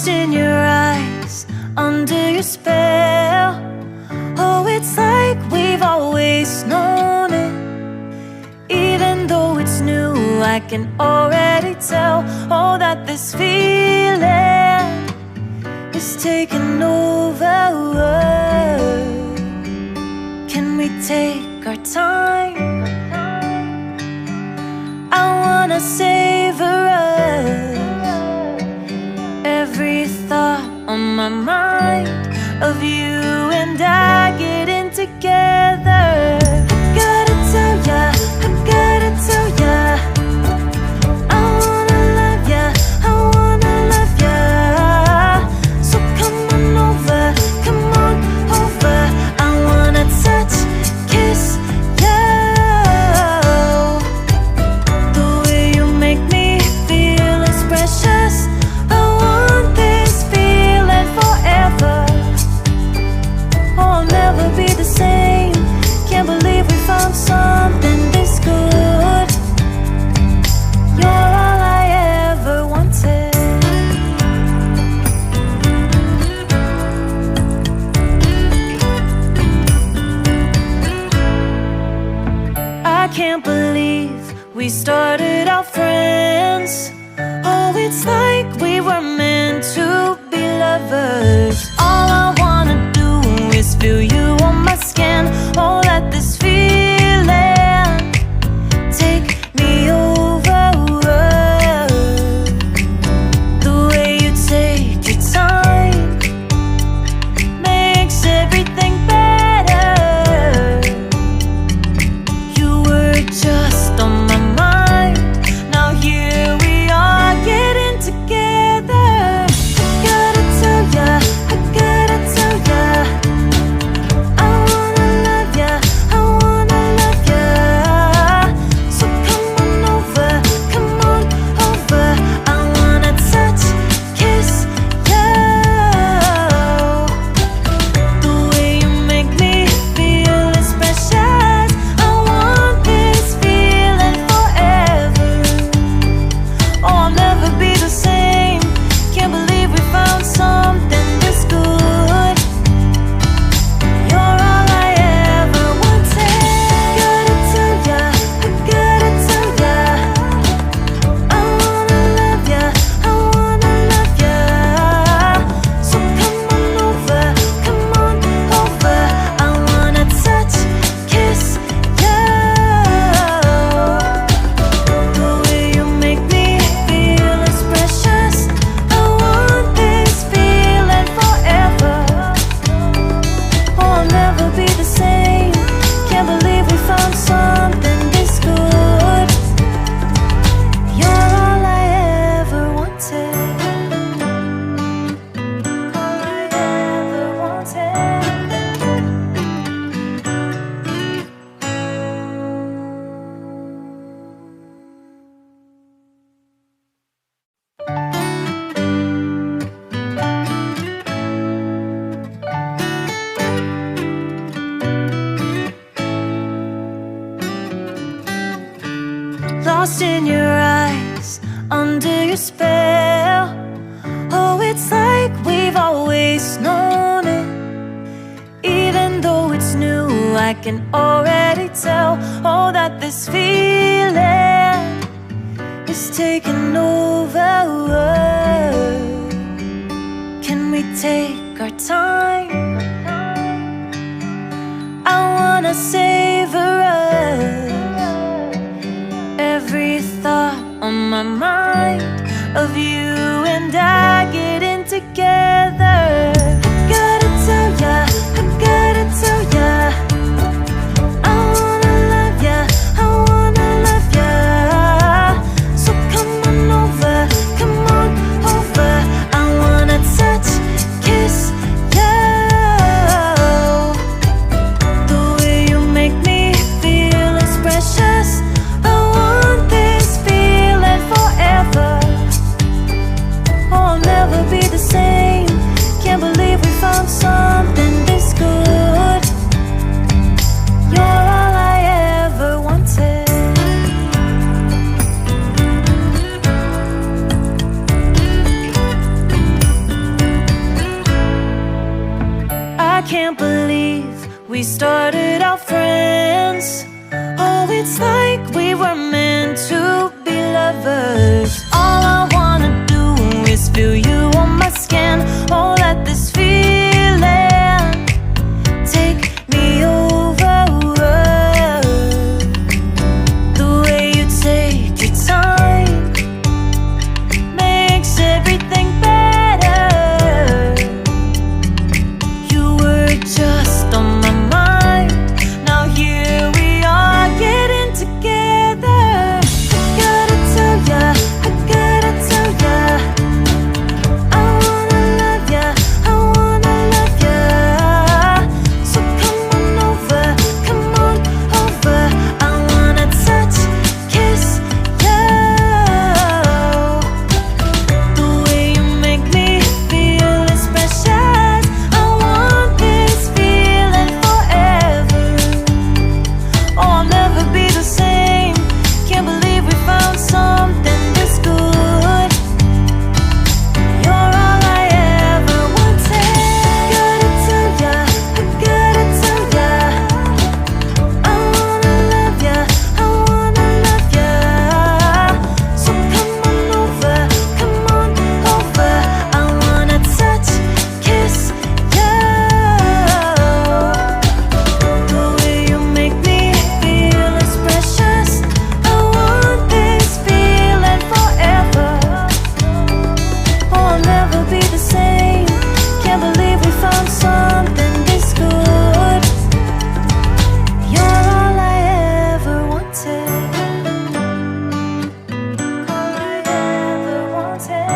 Lost in your eyes, under your spell. Oh, it's like we've always known it. Even though it's new, I can already tell. Oh, that this feeling is taking over. Can we take our time? I wanna savor us. Every thought on my mind of you and I getting together. Gotta tell ya, I gotta tell ya, I wanna love ya, I wanna love ya. So come on over, come on over. I wanna touch, kiss ya. The way you make me feel is precious. I want this feeling forever. Oh, I'll never be the same. Can't believe we found something this good. You're all I ever wanted. I can't believe we started out friends. Oh, it's like we were meant to be lovers. All I wanna do is feel you on my skin. Oh, let this feeling take me over. The way you take your time makes everything better. You were just on my mind. Now here we are getting together. I gotta tell ya, I gotta tell ya, I wanna love ya, I wanna love ya. So come on over, come on over. I wanna touch, kiss ya. The way you make me feel is precious. I want this feeling forever. Oh, I'll never be the same. Can't believe we found something this good. You're all I ever wanted. Gotta tell ya, I gotta tell ya, I wanna love ya, I wanna love ya. So come on over, come on over. I wanna touch, kiss ya. The way you make me feel is precious. I want this feeling forever. Oh, I'll never be the same. Can't believe we found something this good. You're all I ever wanted. All I ever wanted. Lost in your eyes, under your spell. Oh, it's like we've always known it. Even though it's new, I can already tell. Oh, that this feeling is taking over. Can we take our time? I wanna savor us. Every thought on my mind of you and I getting together. Gotta tell ya, I gotta tell ya, I wanna love ya, I wanna love ya. So come on over, come on over. I wanna touch, kiss ya. The way you make me feel is precious. I want this feeling forever. Oh, I'll never be the same. can't believe we started out friends. Oh, it's like we were meant to be lovers. All I wanna do is feel you on my skin. Oh, let this feeling take me over. The way you take your time makes everything better. You were just on my mind. Now here we are getting together. I gotta tell ya, I gotta tell ya, I wanna love ya, I wanna love ya. So come on over, come on over. I wanna touch, kiss you. The way you make me feel is precious. I want this feeling forever. Oh, I'll never be the same. Can't believe we found something this good. You're all I ever wanted. Gotta tell ya, I gotta tell ya, I wanna love ya, I wanna love ya. So come on over, come on over. I wanna touch, kiss you. The way you make me feel is precious. I want this feeling forever. Oh, I'll never be the same. Can't believe we found something this good. You're all I ever wanted. All I ever wanted.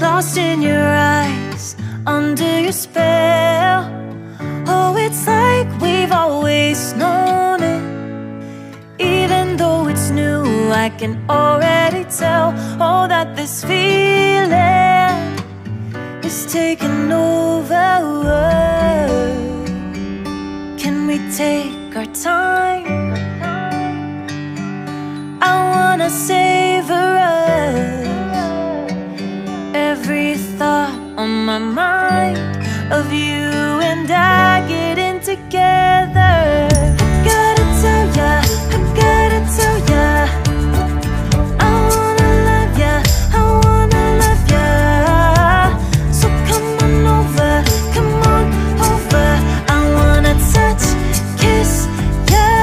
Lost in your eyes, under your spell. Oh, it's like we've always known it. Even though it's new, I can already tell. Oh, that this feeling is taking over. Can we take our time? I wanna savor us. Every thought on my mind of you and I getting together. I gotta tell ya, I gotta tell ya, I wanna love ya, I wanna love ya. So come on over, come on over. I wanna touch, kiss you.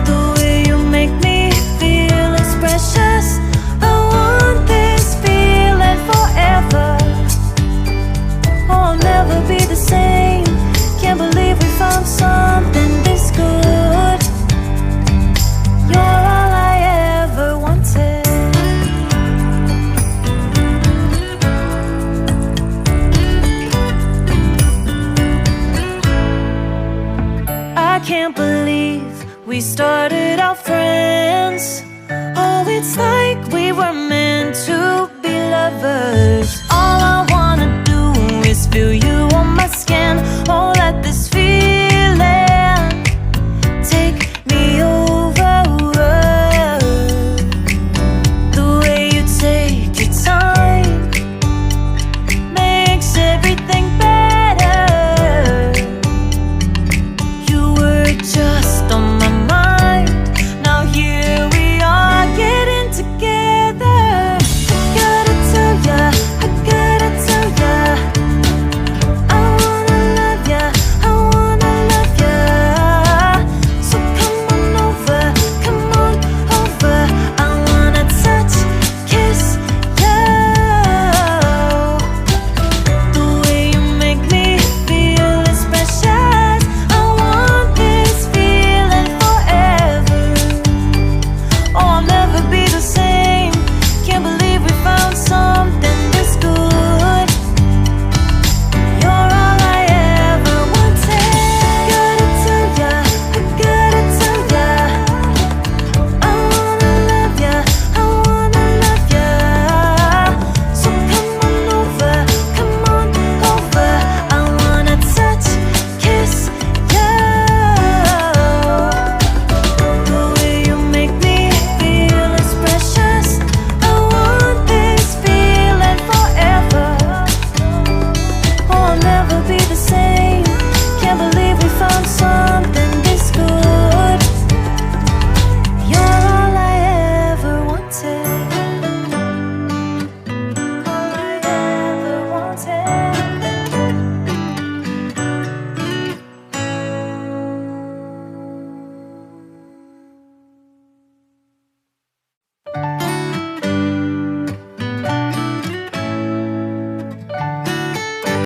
The way you make me feel is precious. I want this feeling forever. Oh, I'll never be the same. Can't believe we found something this good. You're all I ever wanted. I can't believe we started out friends. Oh, it's like